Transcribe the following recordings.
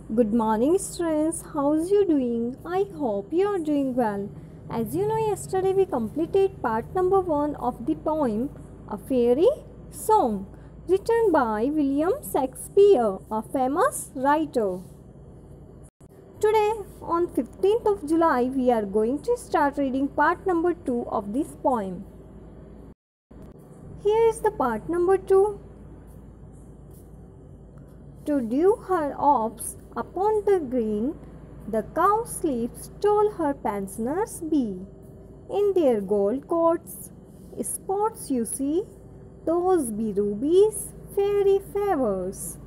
Good morning, students. How's you doing? I hope you are doing well. As you know, yesterday we completed part number 1 of the poem A Fairy Song, written by William Shakespeare, a famous writer. Today, on 15th of July, we are going to start reading part number 2 of this poem. Here is the part number 2. To dew her ops upon the green, the cow sleeps stole her pensioners be. In their gold coats, spots you see, those be rubies, fairy favors.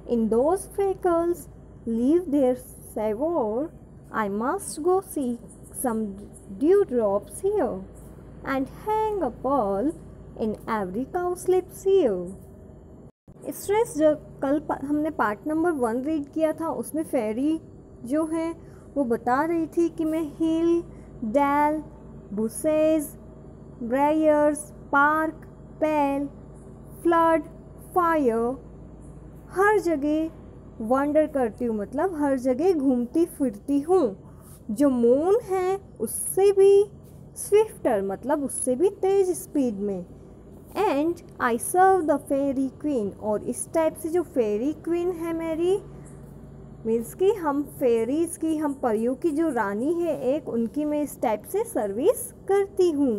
In those freckles, leave their savour. I must go seek some dewdrops here, and hang a pearl in every cowslip's ear. Stress जो कल हमने part number 1 read किया था उसमें फेरी जो है वो बता रही थी कि मैं हिल, डेल, बुसेज, ब्रायर्स, पार्क, पेल, फ्लड, फायर हर जगह वंडर करती हूँ, मतलब हर जगह घूमती फिरती हूँ। जो मून है उससे भी स्विफ्टर, मतलब उससे भी तेज स्पीड में। And I serve the fairy queen, और इस टाइप से जो फेरी क्वीन है मेरी, मीन्स कि हम फेरीज की, हम परियों की जो रानी है एक, उनकी मैं इस टाइप से सर्विस करती हूँ।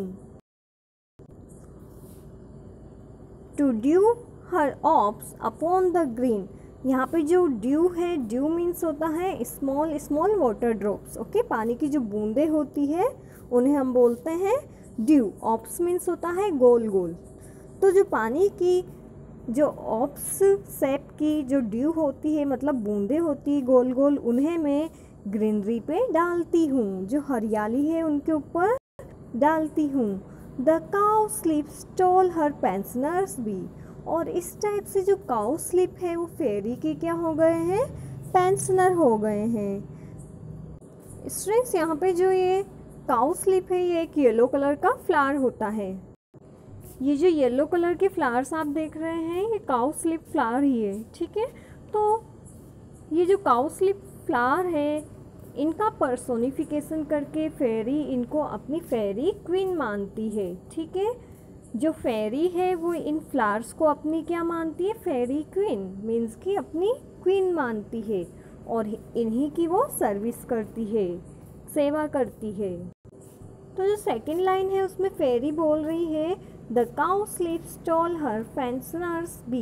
To dew her orbs upon the green, यहाँ पे जो ड्यू है, ड्यू मीन्स होता है small small water drops. Okay, पानी की जो बूंदें होती है उन्हें हम बोलते हैं ड्यू। ऑप्स मीन्स होता है गोल गोल। तो जो पानी की जो ऑप्स शेप की जो ड्यू होती है, मतलब बूंदें होती है गोल गोल, उन्हें मैं ग्रीनरी पे डालती हूँ, जो हरियाली है उनके ऊपर डालती हूँ। The cowslips tall her pensioners be, और इस टाइप से जो काउ स्लीप है वो फेरी के क्या हो गए हैं, पेंशनर हो गए हैं। स्टूडेंट्स, यहाँ पे जो ये काउ स्लीप है ये एक येलो कलर का फ्लावर होता है। ये जो येलो कलर के फ्लावर्स आप देख रहे हैं ये काउ स्लिप फ्लावर ही है, ठीक है। तो ये जो काउ स्लिप फ्लावर है इनका पर्सोनिफिकेशन करके फेरी इनको अपनी फेरी क्वीन मानती है, ठीक है। जो फेरी है वो इन फ्लावर्स को अपनी क्या मानती है, फेरी क्वीन, मीन्स कि अपनी क्वीन मानती है, और इन्हीं की वो सर्विस करती है, सेवा करती है। तो जो सेकंड लाइन है उसमें फेरी बोल रही है the cowslips tall her pensioners be.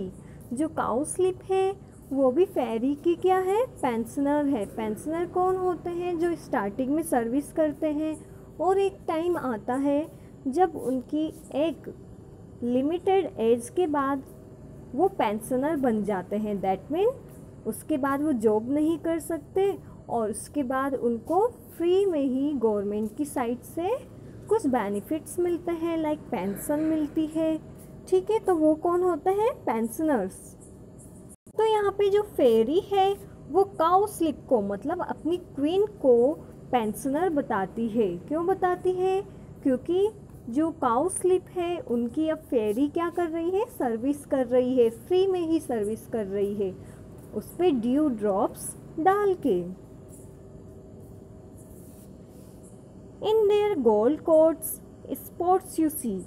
जो काउ स्लीप है वो भी फेरी की क्या है, पेंशनर है। पेंशनर कौन होते हैं, जो स्टार्टिंग में सर्विस करते हैं, और एक टाइम आता है जब उनकी एक लिमिटेड एज के बाद वो पेंशनर बन जाते हैं। दैट मीन उसके बाद वो जॉब नहीं कर सकते, और उसके बाद उनको फ्री में ही गवर्नमेंट की साइड से कुछ बेनिफिट्स मिलते हैं, लाइक पेंशन मिलती है, ठीक है। तो वो कौन होते हैं, पेंशनर्स। तो यहाँ पे जो फेरी है वो काउ स्लिप को, मतलब अपनी क्वीन को पेंशनर बताती है। क्यों बताती है, क्योंकि जो काउ स्लिप है उनकी अब फेरी क्या कर रही है, सर्विस कर रही है, फ्री में ही सर्विस कर रही है, उस पर ड्यू ड्रॉप्स डाल के। In their gold coats spots you see,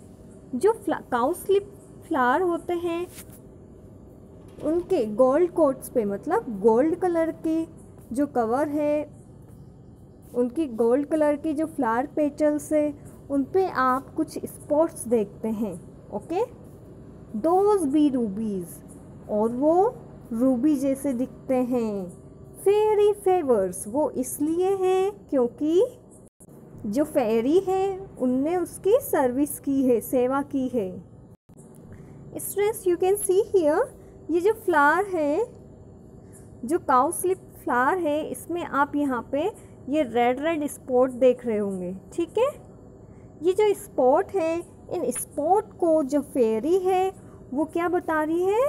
जो काउ स्लिप फ्लावर होते हैं उनके गोल्ड कोट्स पे, मतलब गोल्ड कलर के जो कवर है, उनकी गोल्ड कलर की जो फ्लावर पेटल्स है उन पे आप कुछ स्पॉट्स देखते हैं। ओके, दोज बी रूबीज, और वो रूबी जैसे दिखते हैं। फेरी फेवर्स, वो इसलिए हैं क्योंकि जो फेरी है उनने उसकी सर्विस की है, सेवा की है। Students, you can see here, ये जो फ्लावर है, जो काउ स्लिप फ्लावर है, इसमें आप यहाँ पे ये रेड रेड स्पॉट देख रहे होंगे, ठीक है। ये जो स्पॉट है, इन स्पॉट को जो फेरी है वो क्या बता रही है,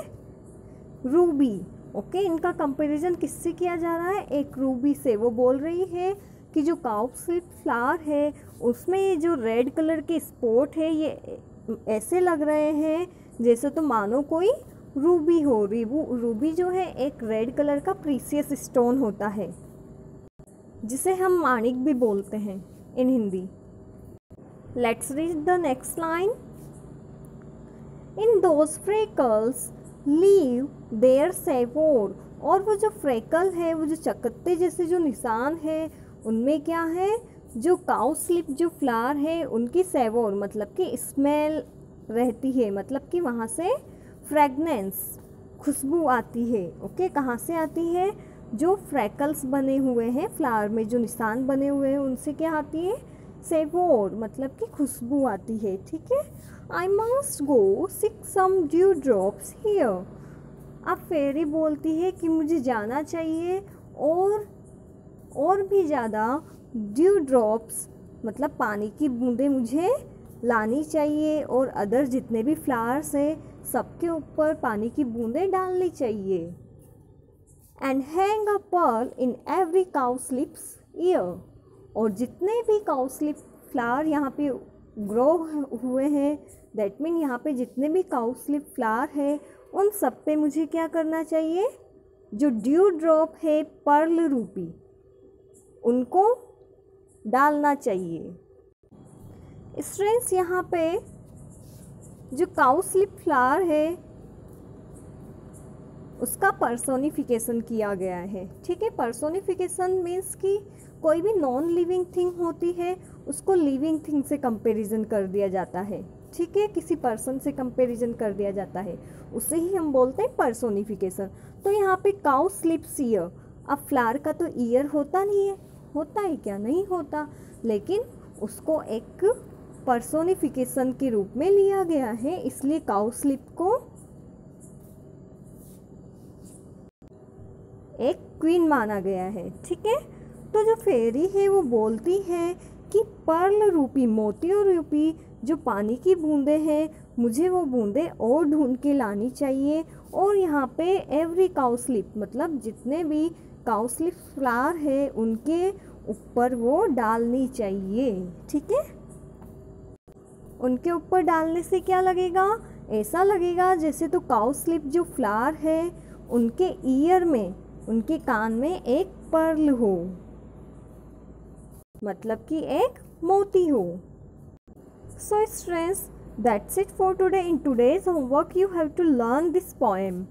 रूबी। ओके, इनका कंपैरिजन किससे किया जा रहा है, एक रूबी से। वो बोल रही है कि जो काउ स्लिप फ्लावर है उसमें ये जो रेड कलर के स्पॉट है ये ऐसे लग रहे हैं जैसे तो मानो कोई रूबी हो। रूबी जो है एक रेड कलर का प्रीसियस स्टोन होता है, जिसे हम माणिक भी बोलते हैं in Hindi. Let's read the next line. In those freckles live their savour. और वो जो फ्रेकल है, वो जो चकत्ते जैसे जो निशान है, उनमें क्या है, जो काउ स्लिप जो फ्लावर है उनकी सेवोर मतलब कि स्मेल रहती है, मतलब कि वहाँ से फ्रेगनेंस खुशबू आती है। ओके, कहाँ से आती है, जो फ्रेकल्स बने हुए हैं फ्लावर में, जो निशान बने हुए हैं उनसे क्या आती है, सेवोर मतलब कि खुशबू आती है। ठीक है, I must go seek some dew drops here. अब फेरी बोलती है कि मुझे जाना चाहिए और भी ज़्यादा ड्यू ड्रॉप्स मतलब पानी की बूंदें मुझे लानी चाहिए, और अदर जितने भी फ्लावर्स है सबके ऊपर पानी की बूंदें डालनी चाहिए। And hang a pearl in every cowslip's ear. और जितने भी काउ स्लिप फ्लावर यहाँ पे ग्रो हुए हैं, दैट मीन यहाँ पे जितने भी काउ स्लिप फ्लावर है उन सब पे मुझे क्या करना चाहिए, जो ड्यू ड्रॉप है पर्ल रूपी, उनको डालना चाहिए। स्टूडेंट्स, यहाँ पे जो काउ स्लिप फ्लावर है उसका पर्सोनिफिकेशन किया गया है। ठीक है, पर्सोनिफिकेशन मीन्स कि कोई भी नॉन लिविंग थिंग होती है उसको लिविंग थिंग से कंपैरिजन कर दिया जाता है। ठीक है, किसी पर्सन से कंपैरिजन कर दिया जाता है, उसे ही हम बोलते हैं पर्सोनिफिकेशन। तो यहाँ पे काउ स्लिप्स ईयर। अब फ्लावर का तो ईयर होता नहीं है, होता है क्या, नहीं होता, लेकिन उसको एक पर्सोनिफिकेशन के रूप में लिया गया है, इसलिए काउ स्लिप को एक क्वीन माना गया है। ठीक है, तो जो फेरी है वो बोलती है कि पर्ल रूपी, मोतियों रूपी जो पानी की बूंदें हैं, मुझे वो बूंदें और ढूंढ के लानी चाहिए, और यहाँ पे एवरी काउ स्लिप मतलब जितने भी काउ स्लिप फ्लावर है उनके ऊपर वो डालनी चाहिए। ठीक है, उनके ऊपर डालने से क्या लगेगा, ऐसा लगेगा जैसे तो काउ स्लिप जो फ्लावर है उनके ईयर में, उनके कान में एक पर्ल हो, मतलब कि एक मोती हो। So students, that's it for today. In today's homework you have to learn this poem.